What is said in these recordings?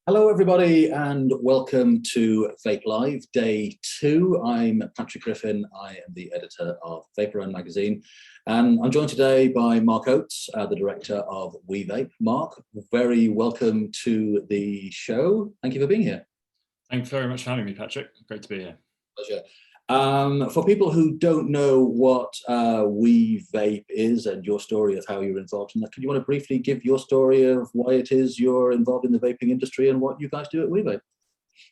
Hello, everybody, and welcome to Vape Live, Day 2. I'm Patrick Griffin. I am the editor of Vapouround magazine, and I'm joined today by Mark Oates, the director of We Vape. Mark, very welcome to the show. Thank you for being here. Thanks very much for having me, Patrick. Great to be here. Pleasure. For people who don't know what We Vape is and your story of how you're involved in that, could you want to briefly give your story of why it is you're involved in the vaping industry and what you guys do at We Vape?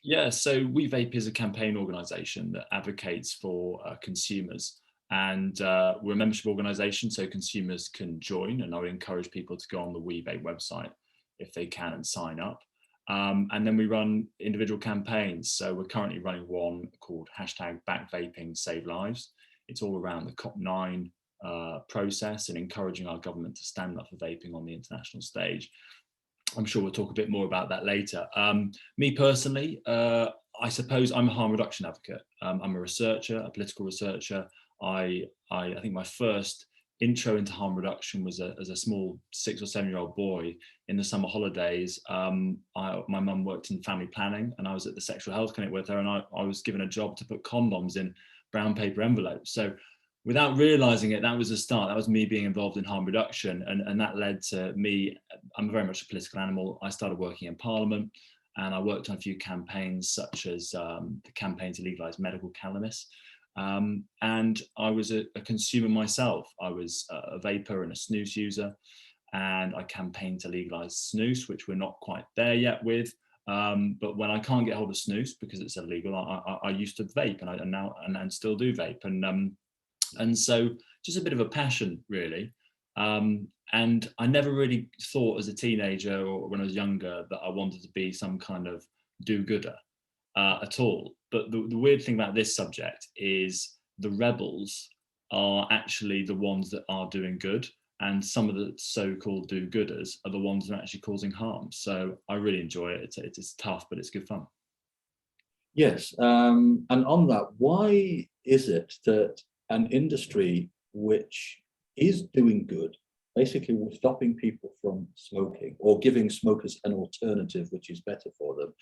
Yeah, so We Vape is a campaign organisation that advocates for consumers, and we're a membership organisation, so consumers can join, and I would encourage people to go on the We Vape website if they can and sign up. And then we run individual campaigns. So we're currently running one called #Back Vaping Save Lives. It's all around the COP9 process and encouraging our government to stand up for vaping on the international stage. I'm sure we'll talk a bit more about that later. Me personally, I suppose I'm a harm reduction advocate. I'm a researcher, a political researcher. I think my first intro into harm reduction was as a small 6 or 7 year old boy in the summer holidays. My mum worked in family planning, and I was at the sexual health clinic with her, and I was given a job to put condoms in brown paper envelopes. So without realizing it, that was a start. That was me being involved in harm reduction, and that led to me. I'm very much a political animal. I started working in Parliament, and I worked on a few campaigns such as the campaign to legalise medical cannabis. And I was a consumer myself. I was a vapor and a snus user, and I campaigned to legalise snus, which we're not quite there yet with. But when I can't get hold of snus because it's illegal, I used to vape, and still do vape. And so just a bit of a passion, really. And I never really thought as a teenager or when I was younger that I wanted to be some kind of do-gooder at all. But the weird thing about this subject is the rebels are actually the ones that are doing good, and some of the so-called do-gooders are the ones that are actually causing harm. So I really enjoy it. It's tough, but it's good fun. Yes, and on that, why is it that an industry which is doing good, basically we're stopping people from smoking or giving smokers an alternative which is better for them,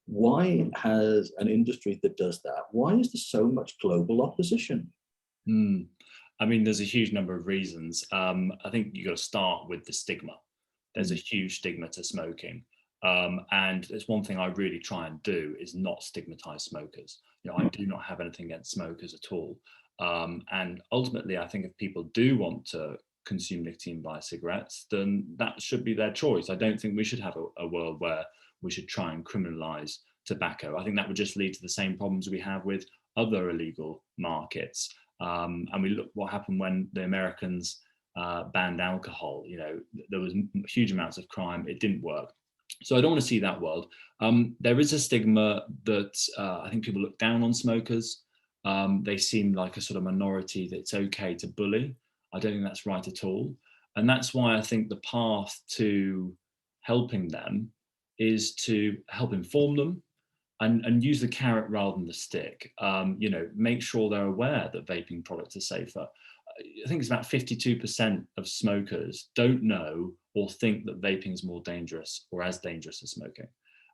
why has an industry that does that, why is there so much global opposition? I mean, there's a huge number of reasons. I think you've got to start with the stigma. There's a huge stigma to smoking. And it's one thing I really try and do is not stigmatize smokers. You know, I do not have anything against smokers at all. And ultimately, I think if people do want to consume nicotine via cigarettes, then that should be their choice. I don't think we should have a world where we should try and criminalize tobacco. I think that would just lead to the same problems we have with other illegal markets. And we look what happened when the Americans banned alcohol. You know, there was huge amounts of crime. It didn't work. So I don't want to see that world. There is a stigma that I think people look down on smokers. They seem like a sort of minority that's okay to bully. I don't think that's right at all. And that's why I think the path to helping them is to help inform them and use the carrot rather than the stick. You know, make sure they're aware that vaping products are safer. I think it's about 52% of smokers don't know or think that vaping is more dangerous or as dangerous as smoking.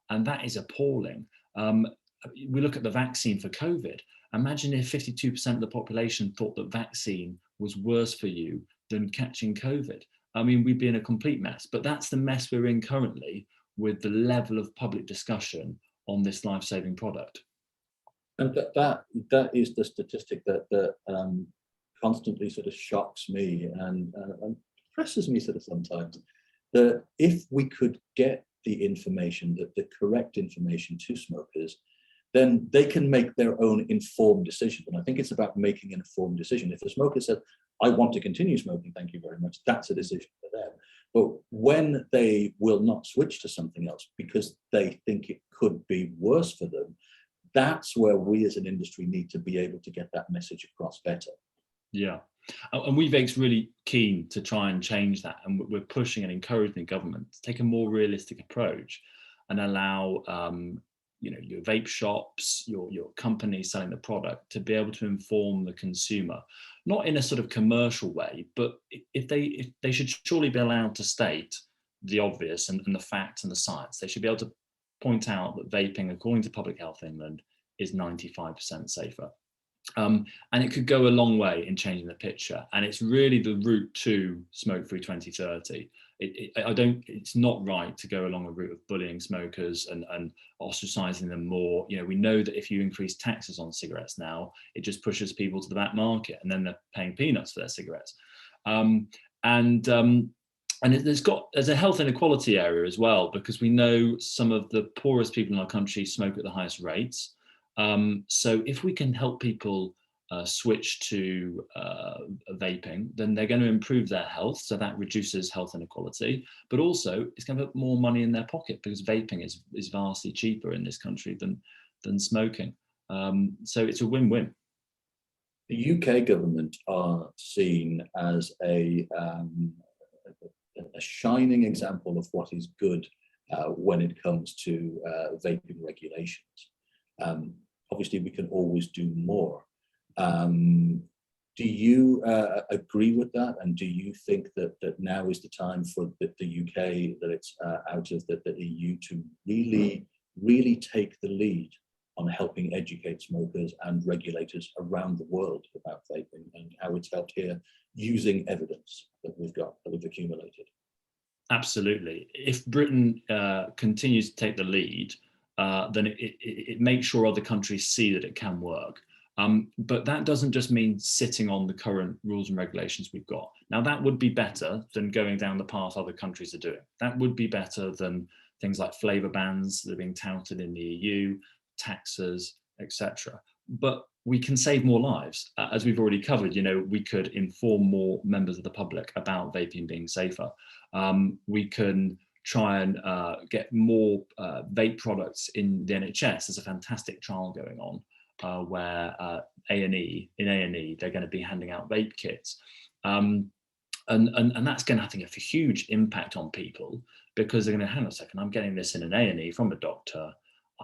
And that is appalling. We look at the vaccine for COVID. Imagine if 52% of the population thought that vaccine was worse for you than catching COVID. I mean, we'd be in a complete mess, but that's the mess we're in currently with the level of public discussion on this life-saving product. And that is the statistic that constantly sort of shocks me and depresses me sort of sometimes, that if we could get the information, the correct information to smokers, then they can make their own informed decision. And I think it's about making an informed decision. If a smoker says, I want to continue smoking, thank you very much, that's a decision for them. But when they will not switch to something else because they think it could be worse for them, that's where we as an industry need to be able to get that message across better. Yeah, and We Vape's really keen to try and change that, and we're pushing and encouraging government to take a more realistic approach and allow your vape shops, your company selling the product, to be able to inform the consumer, not in a sort of commercial way, but if they should surely be allowed to state the obvious and the facts and the science. They should be able to point out that vaping, according to Public Health England, is 95% safer. And it could go a long way in changing the picture, and it's really the route to Smokefree 2030. It's not right to go along a route of bullying smokers and ostracizing them more. We know that if you increase taxes on cigarettes now, it just pushes people to the back market, and then they're paying peanuts for their cigarettes. And there's a health inequality area as well, because we know some of the poorest people in our country smoke at the highest rates. So if we can help people switch to vaping, then they're going to improve their health. So that reduces health inequality, but also it's going to put more money in their pocket, because vaping is vastly cheaper in this country than smoking. So it's a win-win. The UK government are seen as a shining example of what is good when it comes to vaping regulations. Obviously, we can always do more. Do you agree with that? And do you think that now is the time for the UK, that it's out of the EU, to really take the lead on helping educate smokers and regulators around the world about vaping and how it's helped here, using evidence that we've accumulated? Absolutely. If Britain continues to take the lead, then it makes sure other countries see that it can work. But that doesn't just mean sitting on the current rules and regulations we've got. Now, that would be better than going down the path other countries are doing. That would be better than things like flavour bans that are being touted in the EU, taxes, etc. But we can save more lives. As we've already covered, we could inform more members of the public about vaping being safer. We can try and get more vape products in the NHS. There's a fantastic trial going on where in A&E, they're going to be handing out vape kits. And that's going to, I think, have a huge impact on people, because they're going to, hang on a second, I'm getting this in an A&E from a doctor.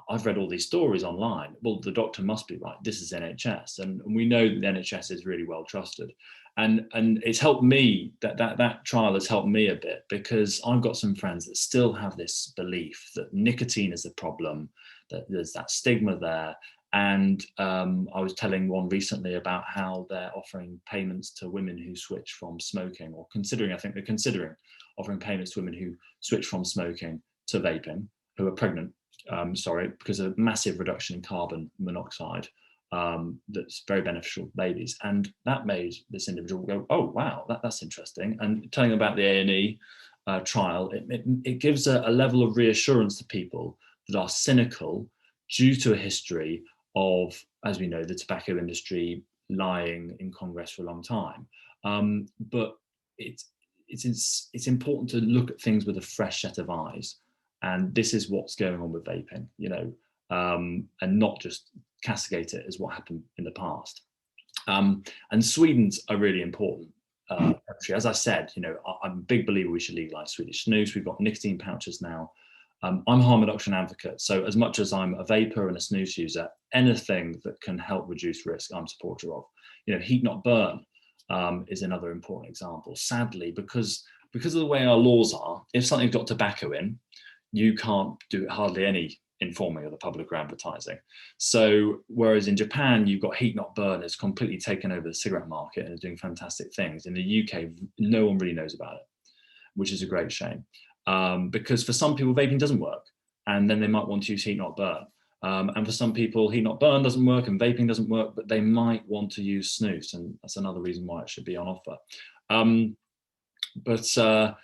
I've read all these stories online. Well, the doctor must be right. This is NHS. And we know that the NHS is really well trusted. And it's helped me, that trial has helped me a bit, because I've got some friends that still have this belief that nicotine is a problem, that there's that stigma there. And I was telling one recently about how they're offering payments to women who switch from smoking, or they're considering offering payments to women who switch from smoking to vaping, who are pregnant, because of a massive reduction in carbon monoxide that's very beneficial to babies. And that made this individual go, oh, wow, that's interesting. And telling them about the A&E trial, it gives a level of reassurance to people that are cynical due to a history of, as we know, the tobacco industry lying in Congress for a long time. But it's important to look at things with a fresh set of eyes. And this is what's going on with vaping, and not just castigate it as what happened in the past. And Sweden's a really important country. As I said, I'm a big believer we should legalise Swedish snus. We've got nicotine pouches now. I'm a harm reduction advocate. So as much as I'm a vapor and a snus user, anything that can help reduce risk, I'm a supporter of. Heat not burn is another important example. Sadly, because of the way our laws are, if something's got tobacco in, you can't do hardly any informing of the public or advertising. So whereas in Japan, you've got heat not burn, it's completely taken over the cigarette market and is doing fantastic things. In the UK, no one really knows about it, which is a great shame. Because for some people, vaping doesn't work, and then they might want to use heat not burn. And for some people, heat not burn doesn't work and vaping doesn't work, but they might want to use snus, and that's another reason why it should be on offer. But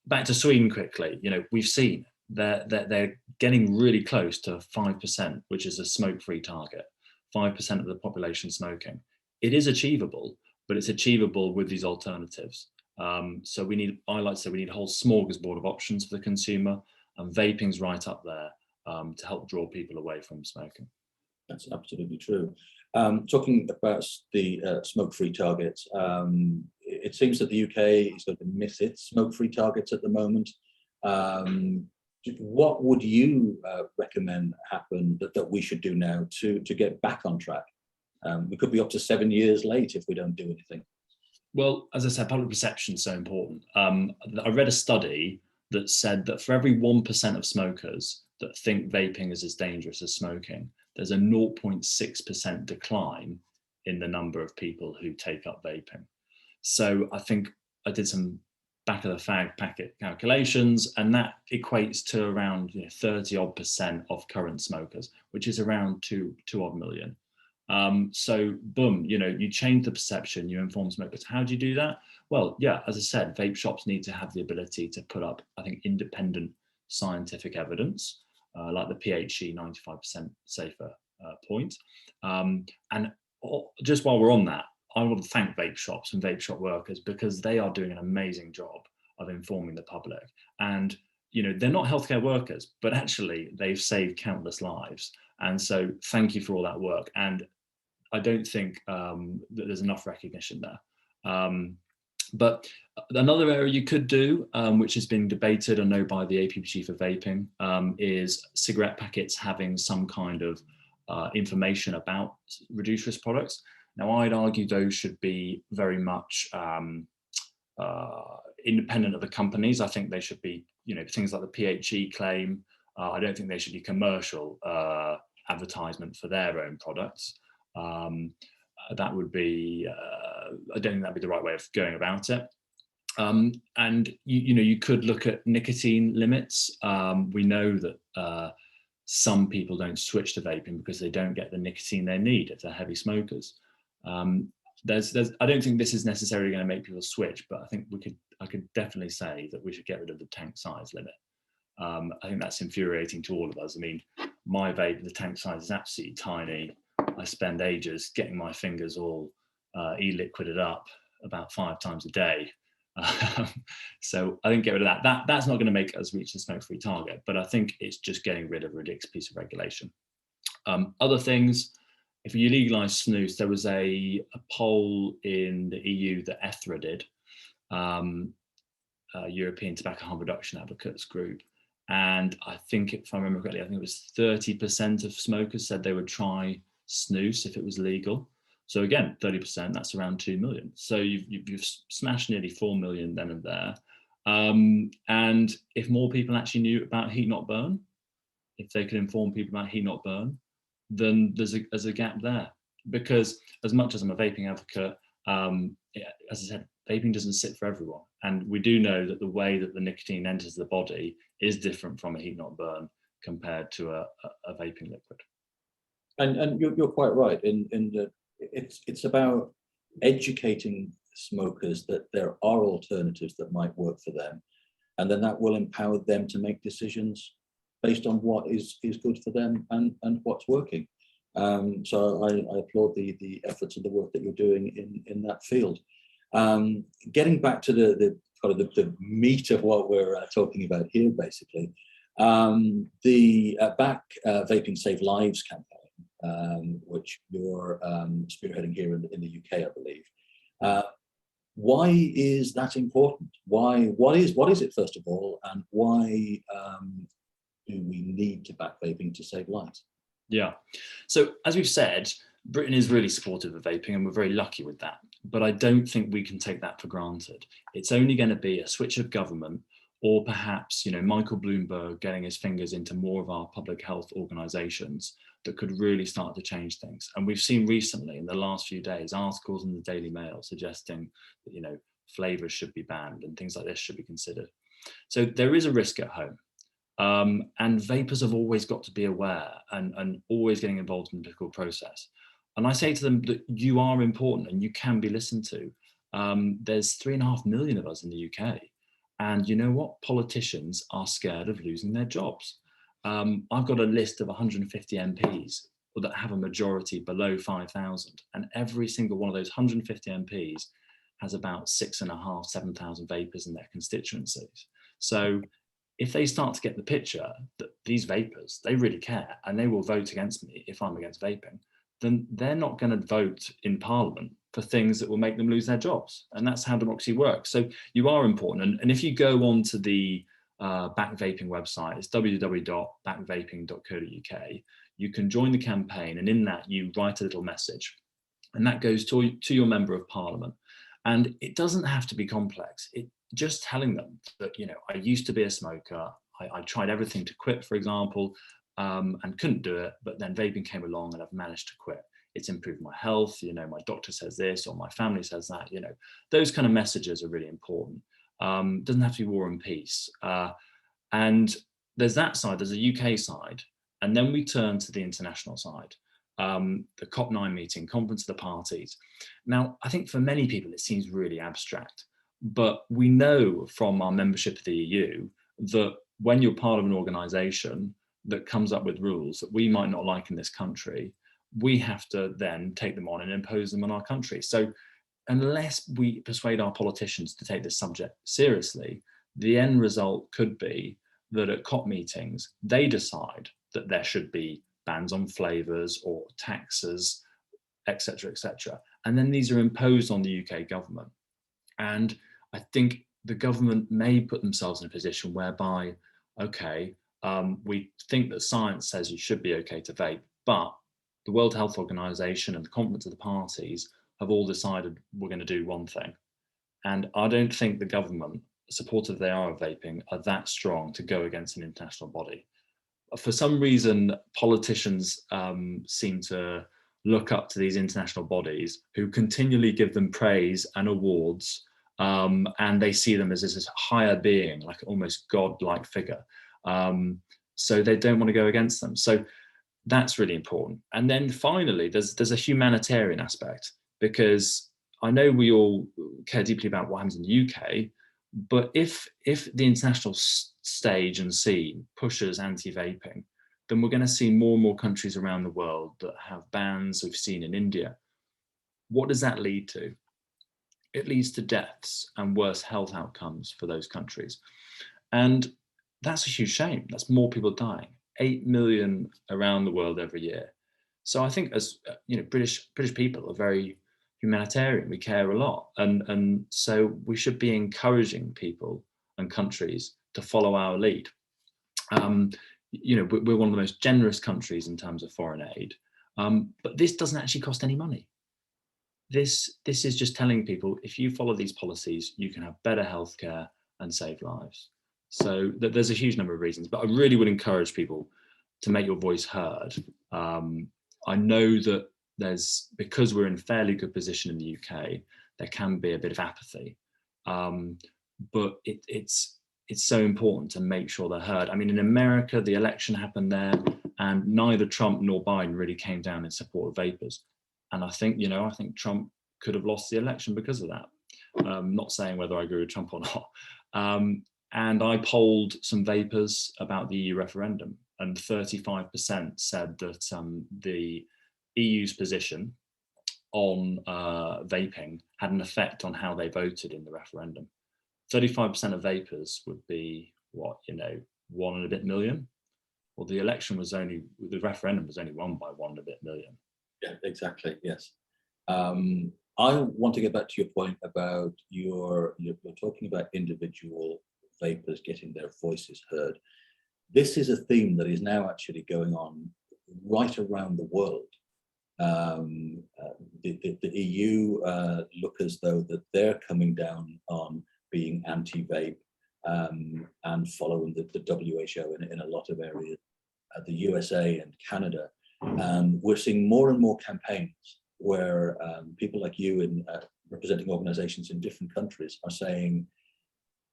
back to Sweden quickly, we've seen they're getting really close to 5%, which is a smoke-free target, 5% of the population smoking. It is achievable, but it's achievable with these alternatives. So I like to say we need a whole smorgasbord of options for the consumer, and vaping's right up there to help draw people away from smoking. That's absolutely true. Talking about the smoke-free targets, it seems that the UK is going to miss its smoke-free targets at the moment. What would you recommend happen that we should do now to get back on track? We could be up to 7 years late if we don't do anything. Well, as I said, public perception is so important. I read a study that said that for every 1% of smokers that think vaping is as dangerous as smoking, there's a 0.6% decline in the number of people who take up vaping. So I think I did some back of the fag packet calculations, and that equates to around 30% of current smokers, which is around 2 odd million. So boom, you change the perception, you inform smokers. How do you do that? Well, yeah, as I said, vape shops need to have the ability to put up, I think, independent scientific evidence, like the PHE 95% safer point. And just while we're on that, I want to thank vape shops and vape shop workers, because they are doing an amazing job of informing the public. And they're not healthcare workers, but actually they've saved countless lives. And so thank you for all that work. And I don't think that there's enough recognition there. But another area you could do, which has been debated, I know, by the APPG for vaping, is cigarette packets having some kind of information about reduced risk products. Now, I'd argue those should be very much independent of the companies. I think they should be, things like the PHE claim. I don't think they should be commercial advertisement for their own products. That would be, I don't think that'd be the right way of going about it. And you could look at nicotine limits. We know that some people don't switch to vaping because they don't get the nicotine they need if they're heavy smokers. I don't think this is necessarily going to make people switch, but I think I could definitely say that we should get rid of the tank size limit. I think that's infuriating to all of us. I mean, my vape, the tank size is absolutely tiny. I spend ages getting my fingers all e-liquided up about 5 times a day. So I think get rid of that. That's not going to make us reach the smoke-free target, but I think it's just getting rid of a ridiculous piece of regulation. Other things, if you legalise snus, there was a poll in the EU that ETHRA did, European Tobacco Harm Reduction Advocates Group. And I think, if I remember correctly, I think it was 30% of smokers said they would try snus if it was legal. So again, 30%, that's around 2 million. So you've smashed nearly 4 million then and there. And if more people actually knew about heat not burn, if they could inform people about heat not burn, then there's a gap there. Because as much as I'm a vaping advocate, as I said, vaping doesn't sit for everyone. And we do know that the way that the nicotine enters the body is different from a heat not burn compared to a vaping liquid. And you're quite right in that it's about educating smokers that there are alternatives that might work for them, and then that will empower them to make decisions based on what is good for them and what's working. So I applaud the efforts and the work that you're doing in that field. Getting back to the kind of the meat of what we're talking about here, basically, the Back Vaping Save Lives campaign, which you're spearheading here in the UK, I believe. Why is that important? What is it, first of all, and why do we need to back vaping to save lives? Yeah, so as we've said, Britain is really supportive of vaping, and we're very lucky with that. But I don't think we can take that for granted. It's only going to be a switch of government, or perhaps, Michael Bloomberg getting his fingers into more of our public health organisations that could really start to change things. And we've seen recently, in the last few days, articles in the Daily Mail suggesting that, flavours should be banned and things like this should be considered. So there is a risk at home. And vapers have always got to be aware and always getting involved in the political process. And I say to them that you are important and you can be listened to. There's 3.5 million of us in the UK. And you know what? Politicians are scared of losing their jobs. I've got a list of 150 MPs that have a majority below 5,000. And every single one of those 150 MPs has about 6,500, 7,000 vapers in their constituencies. So if they start to get the picture that these vapers, they really care and they will vote against me if I'm against vaping, then they're not going to vote in Parliament for things that will make them lose their jobs. And that's how democracy works. So you are important. And if you go on to the Back Vaping website, it's www.backvaping.co.uk, you can join the campaign, and in that you write a little message, and that goes to your member of Parliament. And it doesn't have to be complex. It just telling them that, you know, I used to be a smoker. I tried everything to quit, for example, and couldn't do it. But then vaping came along and I've managed to quit. It's improved my health. You know, my doctor says this or my family says that. You know, those kind of messages are really important. Doesn't have to be war and peace. And there's that side, there's a UK side. And then we turn to the international side. The COP9 meeting, Conference of the Parties. Now, I think for many people, it seems really abstract, but we know from our membership of the EU that when you're part of an organization that comes up with rules that we might not like in this country, we have to then take them on and impose them on our country. So unless we persuade our politicians to take this subject seriously, the end result could be that at COP meetings, they decide that there should be bans on flavors or taxes, etc., etc. And then these are imposed on the UK government. And I think the government may put themselves in a position whereby, okay, we think that science says you should be okay to vape, but the World Health Organization and the Conference of the Parties have all decided we're going to do one thing. And I don't think the government, supportive they are of vaping, are that strong to go against an international body. For some reason, politicians seem to look up to these international bodies who continually give them praise and awards, and they see them as this higher being, like almost God-like figure. So they don't want to go against them. So that's really important. And then finally, there's a humanitarian aspect, because I know we all care deeply about what happens in the UK, but if the international stage and scene pushes anti-vaping, then we're going to see more and more countries around the world that have bans. We've seen in India. What does that lead to? It leads to deaths and worse health outcomes for those countries. And that's a huge shame. That's more people dying. 8 million around the world every year. So I think, as you know, British people are very humanitarian. We care a lot, and so we should be encouraging people and countries to follow our lead. You know, we're one of the most generous countries in terms of foreign aid, but this doesn't actually cost any money. This is just telling people, if you follow these policies, you can have better healthcare and save lives. So there's a huge number of reasons, but I really would encourage people to make your voice heard. I know that because we're in fairly good position in the UK, there can be a bit of apathy, but it's so important to make sure they're heard. I mean, in America, the election happened there, and neither Trump nor Biden really came down in support of vapers. And I think Trump could have lost the election because of that. Not saying whether I agree with Trump or not. And I polled some vapers about the EU referendum, and 35% said that the EU's position on vaping had an effect on how they voted in the referendum. 35% of vapers would be 1 and a bit million. Well, the referendum was only won by 1 and a bit million. Yeah, exactly. Yes. I want to get back to your point about you're talking about individual vapers getting their voices heard. This is a theme that is now actually going on right around the world. The EU look as though that they're coming down on being anti-vape and following the WHO in a lot of areas, the USA and Canada. We're seeing more and more campaigns where people like you and representing organizations in different countries are saying,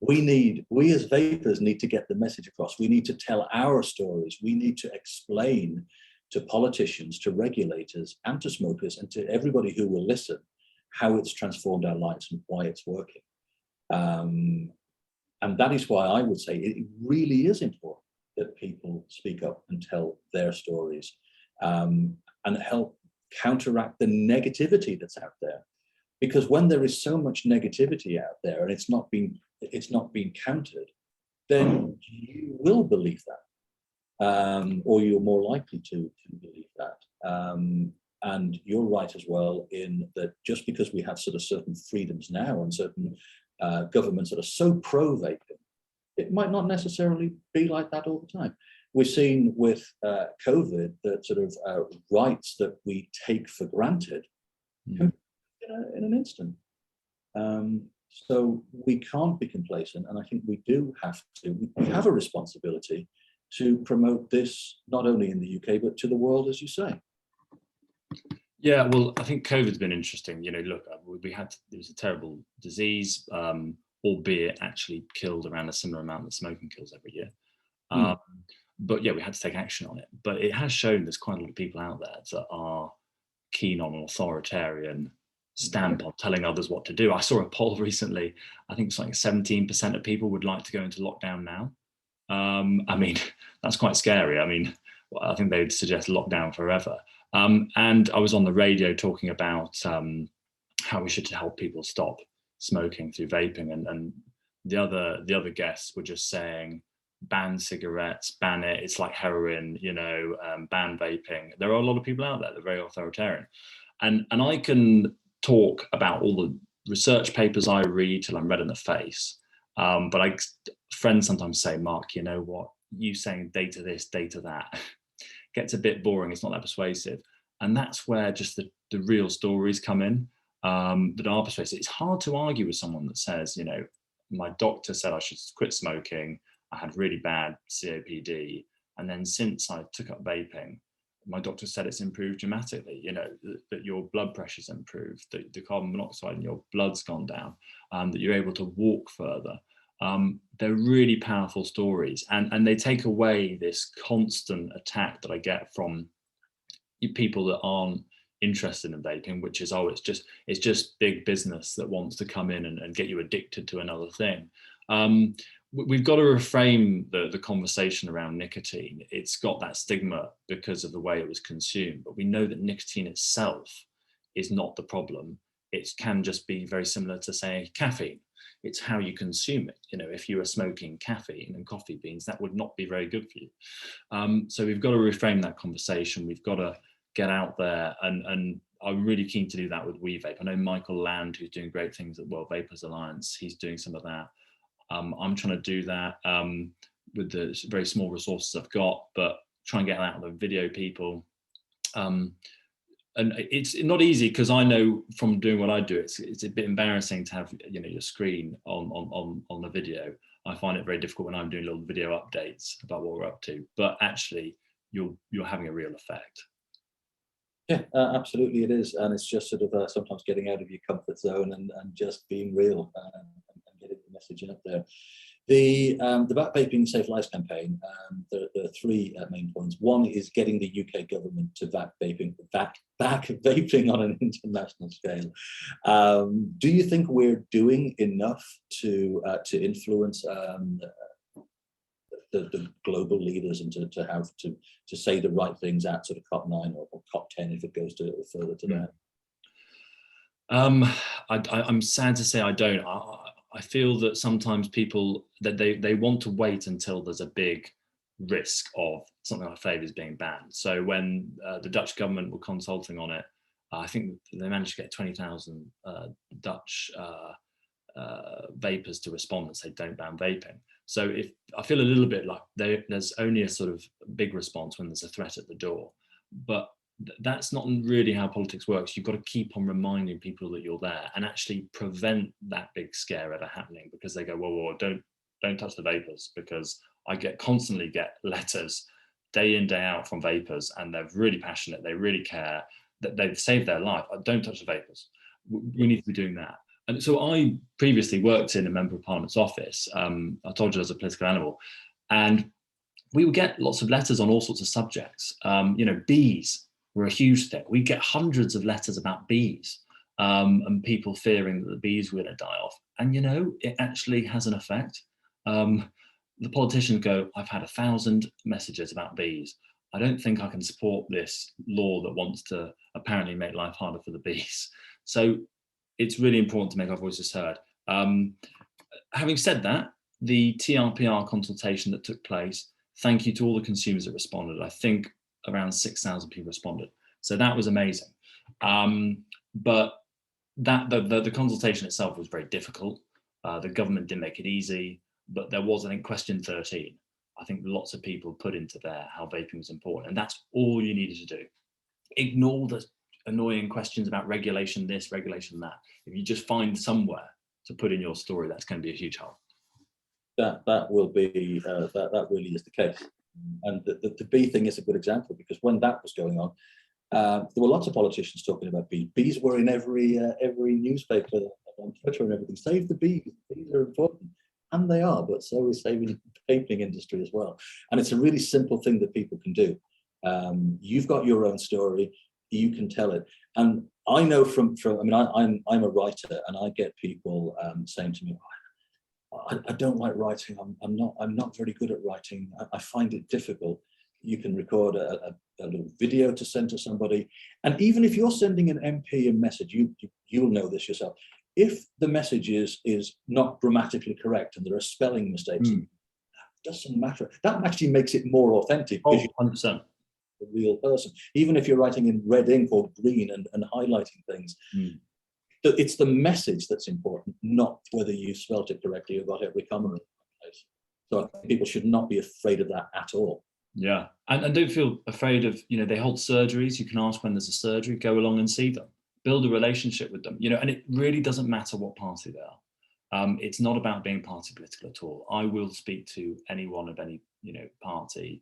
we as vapers need to get the message across. We need to tell our stories. We need to explain to politicians, to regulators, and to smokers, and to everybody who will listen, how it's transformed our lives and why it's working. And that is why I would say it really is important that people speak up and tell their stories, and help counteract the negativity that's out there. Because when there is so much negativity out there and it's not being countered, then will believe that, or you're more likely to believe that. And you're right as well in that just because we have sort of certain freedoms now and certain governments that are so pro-vaping, it might not necessarily be like that all the time. We've seen with COVID that sort of rights that we take for granted in an instant. So we can't be complacent, and I think we do have to. We have a responsibility to promote this not only in the UK but to the world, as you say. Yeah, well, I think COVID's been interesting. You know, look, it was a terrible disease, albeit actually killed around a similar amount that smoking kills every year. But yeah, we had to take action on it. But it has shown there's quite a lot of people out there that are keen on an authoritarian stamp on telling others what to do. I saw a poll recently, I think it's like 17% of people would like to go into lockdown now. I mean, that's quite scary. I mean, I think they'd suggest lockdown forever. And I was on the radio talking about how we should help people stop smoking through vaping, and the other guests were just saying, ban cigarettes, ban it, it's like heroin, you know, ban vaping. There are a lot of people out there that are very authoritarian. And I can talk about all the research papers I read till I'm red in the face. But friends sometimes say, Mark, you know what, you saying data this, data that gets a bit boring. It's not that persuasive. And that's where just the real stories come in that are persuasive. It's hard to argue with someone that says, you know, my doctor said I should quit smoking. I had really bad COPD. And then since I took up vaping, my doctor said it's improved dramatically, you know, that your blood pressure's improved, that the carbon monoxide in your blood's gone down, that you're able to walk further. They're really powerful stories, and they take away this constant attack that I get from people that aren't interested in vaping, which is, oh, it's just big business that wants to come in and get you addicted to another thing. We've got to reframe the conversation around nicotine. It's got that stigma because of the way it was consumed, but we know that nicotine itself is not the problem. It can just be very similar to, say, caffeine. It's how you consume it. You know, if you were smoking caffeine and coffee beans, that would not be very good for you. So we've got to reframe that conversation. We've got to get out there, and I'm really keen to do that with We Vape. I know Michael Land, who's doing great things at World Vapers Alliance, he's doing some of that. I'm trying to do that with the very small resources I've got, but try and get out the video people. And it's not easy, because I know from doing what I do, it's a bit embarrassing to have, you know, your screen on the video. I find it very difficult when I'm doing little video updates about what we're up to, but actually you're having a real effect. Yeah, absolutely it is. And it's just sort of sometimes getting out of your comfort zone and just being real and getting the message out there. The Back Vaping Safe Lives campaign, there are three main points. One is getting the UK government to back vaping on an international scale. Do you think we're doing enough to influence the global leaders and to have to say the right things at sort of COP9 or COP10 if it goes to further to that? I'm sad to say I don't. I feel that sometimes people that they want to wait until there's a big risk of something like flavors being banned. So when the Dutch government were consulting on it, I think they managed to get 20,000 Dutch vapers to respond and say don't ban vaping. So if I feel a little bit like there's only a sort of big response when there's a threat at the door, but that's not really how politics works. You've got to keep on reminding people that you're there and actually prevent that big scare ever happening, because they go, whoa, don't touch the vapors, because I constantly get letters day in, day out from vapers, and they're really passionate. They really care, that they've saved their life. Don't touch the vapors. We need to be doing that. And so I previously worked in a member of Parliament's office. I told you I was a political animal, and we would get lots of letters on all sorts of subjects. You know, bees were a huge thing. We get hundreds of letters about bees and people fearing that the bees were going to die off. And, you know, it actually has an effect. The politicians go, I've had 1,000 messages about bees. I don't think I can support this law that wants to apparently make life harder for the bees. So it's really important to make our voices heard. Having said that, the TRPR consultation that took place, thank you to all the consumers that responded. I think around 6,000 people responded. So that was amazing. But the consultation itself was very difficult. The government didn't make it easy, but there was, I think, question 13. I think lots of people put into there how vaping was important, and that's all you needed to do. Ignore the annoying questions about regulation this, regulation that. If you just find somewhere to put in your story, that's going to be a huge help. That will be that really is the case. And the bee thing is a good example, because when that was going on, there were lots of politicians talking about bees. Bees were in every newspaper on Twitter and everything. Save the bees. Bees are important, and they are. But so is saving the vaping industry as well. And it's a really simple thing that people can do. You've got your own story. You can tell it. And I know from I mean, I'm a writer, and I get people saying to me, I don't like writing. I'm not very good at writing. I find it difficult. You can record a little video to send to somebody, and even if you're sending an MP a message, you'll know this yourself. If the message is not grammatically correct and there are spelling mistakes, it doesn't matter. That actually makes it more authentic. Oh, 100%. A real person, even if you're writing in red ink or green and highlighting things. It's the message that's important, not whether you spelt it correctly or got every comma in the place. So I think people should not be afraid of that at all. Yeah, and don't feel afraid of, they hold surgeries. You can ask when there's a surgery, go along and see them, build a relationship with them, and it really doesn't matter what party they are. It's not about being party political at all. I will speak to anyone of any, party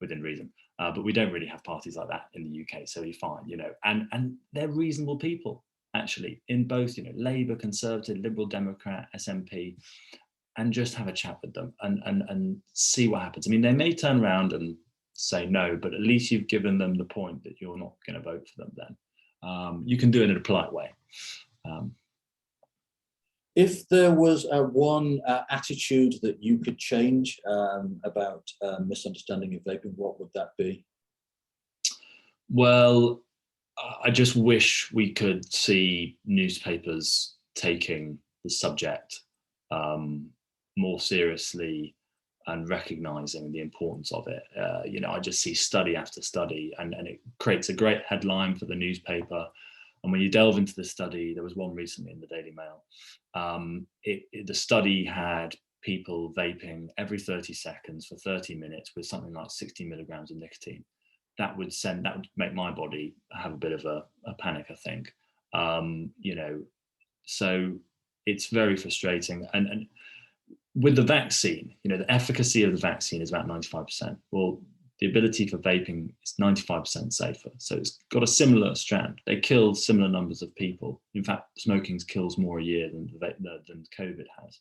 within reason. But we don't really have parties like that in the UK, so you're fine, and they're reasonable people, actually, in both, Labour, Conservative, Liberal Democrat, SNP, and just have a chat with them and see what happens. I mean, they may turn around and say no, but at least you've given them the point that you're not going to vote for them then. You can do it in a polite way. If there was one attitude that you could change about misunderstanding of vaping, what would that be? Well, I just wish we could see newspapers taking the subject more seriously and recognizing the importance of it. I just see study after study, and it creates a great headline for the newspaper. And when you delve into the study, there was one recently in the Daily Mail. The study had people vaping every 30 seconds for 30 minutes with something like 60 milligrams of nicotine. That would make my body have a bit of a panic, I think. So it's very frustrating. And with the vaccine, the efficacy of the vaccine is about 95%. Well, the ability for vaping is 95% safer. So it's got a similar strand. They kill similar numbers of people. In fact, smoking kills more a year than COVID has.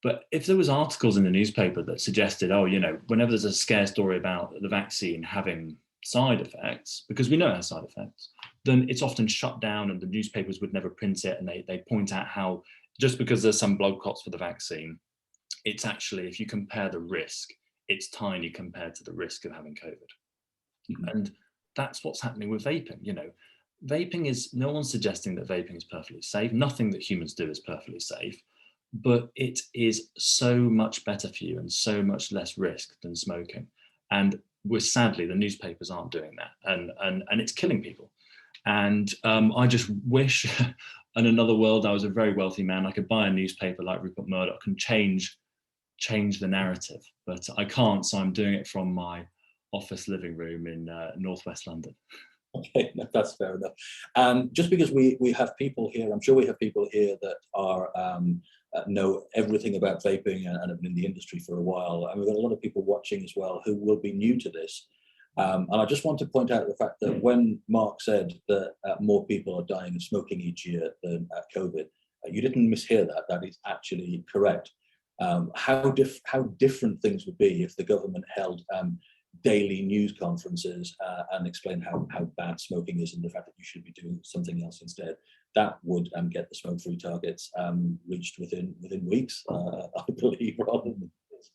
But if there was articles in the newspaper that suggested, whenever there's a scare story about the vaccine having side effects, because we know it has side effects, then it's often shut down and the newspapers would never print it. And they point out how just because there's some boycotts for the vaccine, it's actually, if you compare the risk, it's tiny compared to the risk of having COVID. And that's what's happening with vaping. Vaping is, no one's suggesting that vaping is perfectly safe. Nothing that humans do is perfectly safe, but it is so much better for you and so much less risk than smoking. And sadly, the newspapers aren't doing that, and it's killing people. And I just wish in another world, I was a very wealthy man, I could buy a newspaper like Rupert Murdoch and change the narrative, but I can't, so I'm doing it from my office living room in northwest London. Okay, that's fair enough. Just because we have people here, I'm sure we have people here that are know everything about vaping and have been in the industry for a while, and we've got a lot of people watching as well who will be new to this. And I just want to point out the fact that when Mark said that more people are dying of smoking each year than COVID, you didn't mishear that. That is actually correct. How different things would be if the government held daily news conferences and explained how bad smoking is and the fact that you should be doing something else instead. That would get the smoke-free targets reached within weeks, I believe, rather than years.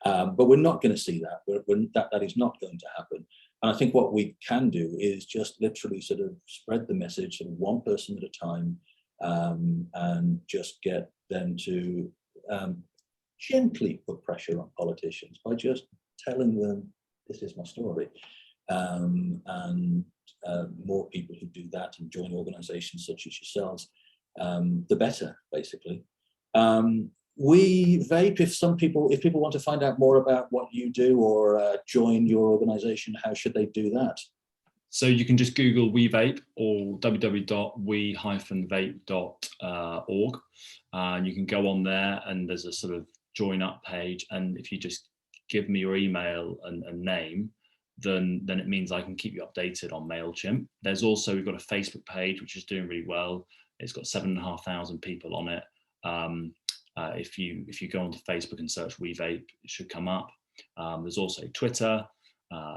But we're not going to see that. That is not going to happen. And I think what we can do is just literally sort of spread the message, sort of one person at a time, and just get them to gently put pressure on politicians by just telling them this is my story. And more people who do that and join organizations such as yourselves, the better, basically. We Vape, if people want to find out more about what you do or join your organization, how should they do that? So you can just Google We Vape or www.we-vape.org. And you can go on there and there's a sort of join up page. And if you just give me your email and name, then it means I can keep you updated on MailChimp. There's also, we've got a Facebook page, which is doing really well. It's got 7,500 people on it. If you go onto Facebook and search We Vape, it should come up. There's also Twitter,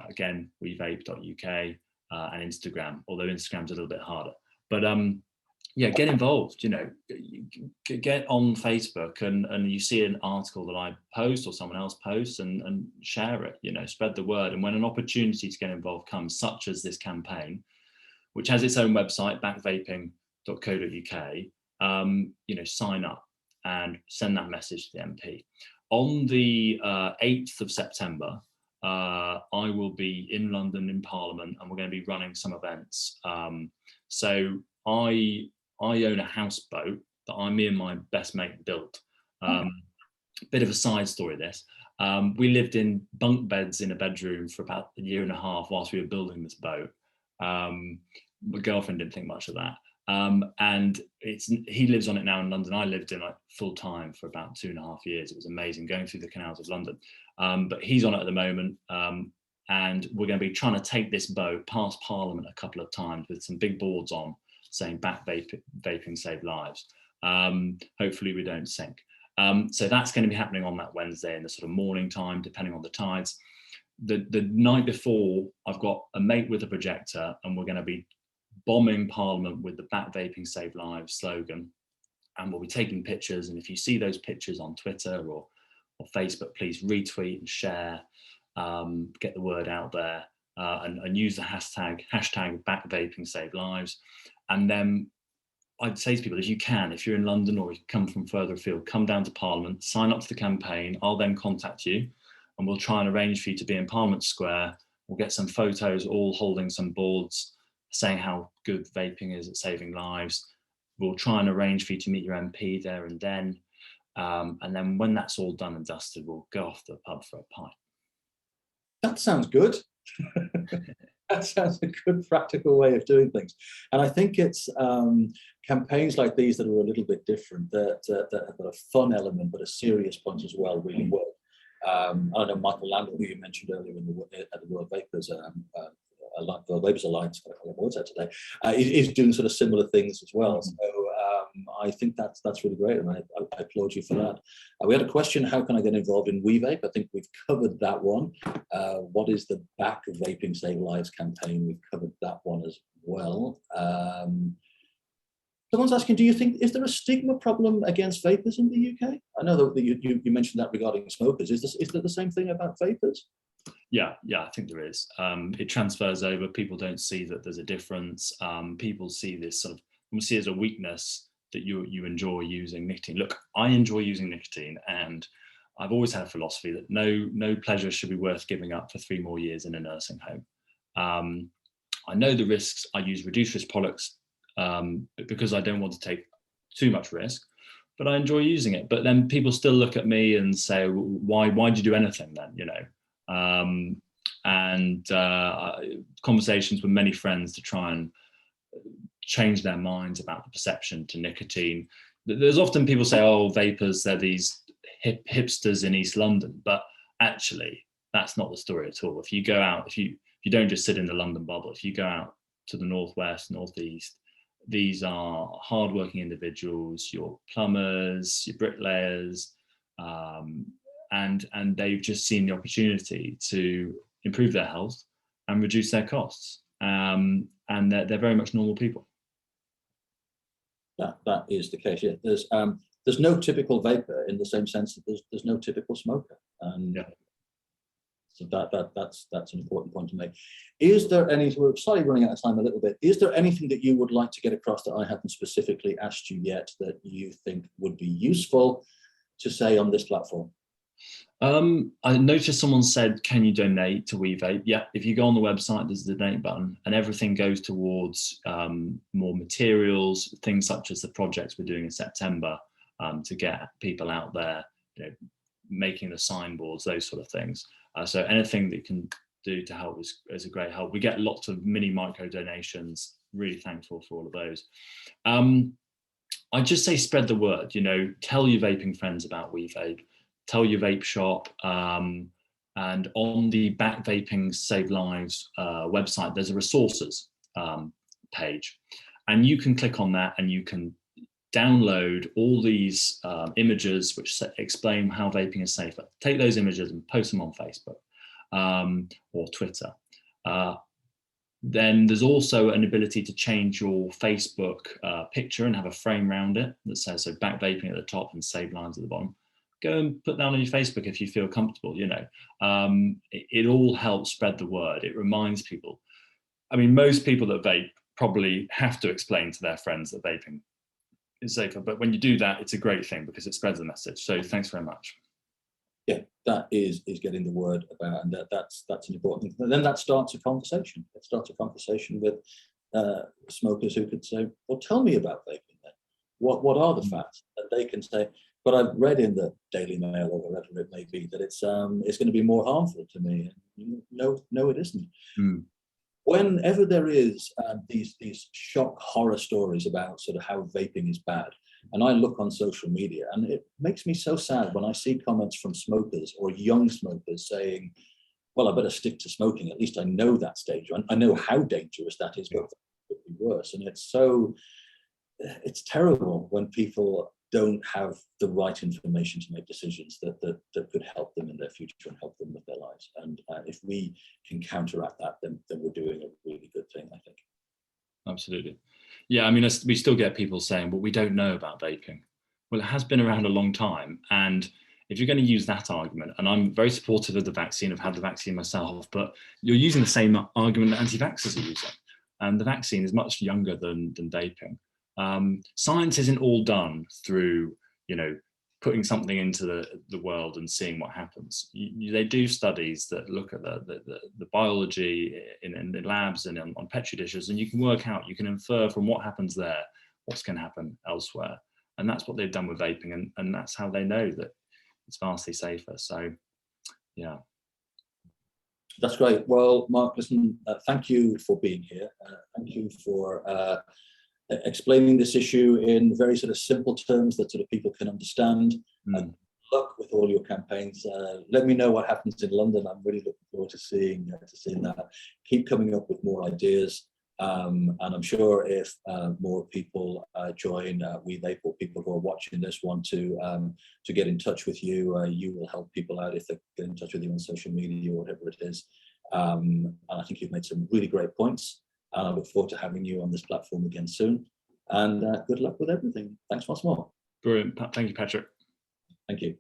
again, wevape.uk. And Instagram, although Instagram's a little bit harder. But yeah, get involved, get on Facebook and you see an article that I post or someone else posts and share it, spread the word. And when an opportunity to get involved comes, such as this campaign, which has its own website, backvaping.co.uk, sign up and send that message to the MP. On the 8th of September, I will be in London in Parliament, and we're going to be running some events. So I own a houseboat that me and my best mate built. Bit of a side story, this. We lived in bunk beds in a bedroom for about a year and a half whilst we were building this boat. My girlfriend didn't think much of that. And he lives on it now in London. I lived in full time for about 2.5 years. It was amazing going through the canals of London. But he's on it at the moment. And we're going to be trying to take this boat past Parliament a couple of times with some big boards on saying Back Vaping Save Lives. Hopefully we don't sink. So that's going to be happening on that Wednesday in the sort of morning time, depending on the tides. The night before, I've got a mate with a projector, and we're going to be bombing Parliament with the Back Vaping Save Lives slogan, and we'll be taking pictures. And if you see those pictures on Twitter or Facebook, please retweet and share, get the word out there, and use the hashtag Back Vaping Save Lives. And then I'd say to people, if you're in London or you come from further afield, come down to Parliament, sign up to the campaign. I'll then contact you and we'll try and arrange for you to be in Parliament Square. We'll get some photos, all holding some boards saying how good vaping is at saving lives. We'll try and arrange for you to meet your MP there and then. And then when that's all done and dusted, we'll go off to the pub for a pint. That sounds good. That sounds a good practical way of doing things. And I think it's campaigns like these that are a little bit different, that have got a fun element, but a serious punch as well, really work. I know Michael Lambert, who you mentioned earlier at the World Vapers, the Vapers Alliance, today, is doing sort of similar things as well. So I think that's really great, and I applaud you for that. We had a question: how can I get involved in We Vape? I think we've covered that one. What is the Back Vaping Save Lives campaign? We've covered that one as well. Someone's asking, do you think, is there a stigma problem against vapers in the UK? I know that you mentioned that regarding smokers. Is there the same thing about vapers? Yeah, I think there is. It transfers over. People don't see that there's a difference. People see this sort of, see it as a weakness that you enjoy using nicotine. Look, I enjoy using nicotine, and I've always had a philosophy that no pleasure should be worth giving up for 3 more years in a nursing home. I know the risks. I use reduced risk products because I don't want to take too much risk, but I enjoy using it. But then people still look at me and say, why'd you do anything then, and conversations with many friends to try and change their minds about the perception to nicotine. There's often people say, oh, vapers, they're these hipsters in East London, but actually that's not the story at all. If you go out, if you don't just sit in the London bubble, if you go out to the northwest, northeast, these are hardworking individuals, your plumbers, your bricklayers, and they've just seen the opportunity to improve their health and reduce their costs. And they're very much normal people. That is the case. Yeah, there's no typical vapor in the same sense that there's no typical smoker. And yeah. So that's an important point to make. Is there any? We're slightly running out of time a little bit. Is there anything that you would like to get across that I haven't specifically asked you yet that you think would be useful to say on this platform? I noticed someone said, can you donate to We Vape? Yeah, if you go on the website, there's the donate button, and everything goes towards more materials, things such as the projects we're doing in September to get people out there, you know, making the signboards, those sort of things. So anything that you can do to help is a great help. We get lots of mini micro donations, really thankful for all of those. I'd just say spread the word, you know, tell your vaping friends about We Vape. Tell your vape shop, and on the Back Vaping Save Lives website, there's a resources page, and you can click on that and you can download all these images which explain how vaping is safer. Take those images and post them on Facebook or Twitter. Then there's also an ability to change your Facebook picture and have a frame around it that says, so Back Vaping at the top and Save Lives at the bottom. Go and put that on your Facebook if you feel comfortable, you know. It all helps spread the word. It reminds people. I mean, most people that vape probably have to explain to their friends that vaping is safer, but when you do that, it's a great thing because it spreads the message. So thanks very much. Yeah, that is getting the word about, and that's an important thing. And then that starts a conversation. It starts a conversation with smokers who could say, well, tell me about vaping then. What are the facts? And they can say, but I've read in the Daily Mail or wherever it may be that it's going to be more harmful to me. No, it isn't. Whenever there is these shock horror stories about sort of how vaping is bad, and I look on social media, and it makes me so sad when I see comments from smokers or young smokers saying, well, I better stick to smoking. At least I know that stage. I know how dangerous that is, but it could be worse. And it's terrible when people don't have the right information to make decisions that could help them in their future and help them with their lives. And if we can counteract that, then we're doing a really good thing, I think. Absolutely. Yeah, I mean, we still get people saying, well, we don't know about vaping. Well, it has been around a long time. And if you're going to use that argument, and I'm very supportive of the vaccine, I've had the vaccine myself, but you're using the same argument that anti-vaxxers are using. And the vaccine is much younger than vaping. Science isn't all done through, you know, putting something into the world and seeing what happens. They do studies that look at the biology in the labs and on petri dishes, and you can work out, you can infer from what happens there, what's going to happen elsewhere. And that's what they've done with vaping, and that's how they know that it's vastly safer. So, yeah. That's great. Well, Mark, listen, thank you for being here. Thank you for explaining this issue in very sort of simple terms that sort of people can understand. And luck with all your campaigns. Let me know what happens in London. I'm really looking forward to seeing that. Keep coming up with more ideas. And I'm sure if more people join We Vape, or people who are watching this want to get in touch with you, you will help people out if they get in touch with you on social media or whatever it is. And I think you've made some really great points. And I look forward to having you on this platform again soon. And good luck with everything. Thanks once more. Brilliant. Thank you, Patrick. Thank you.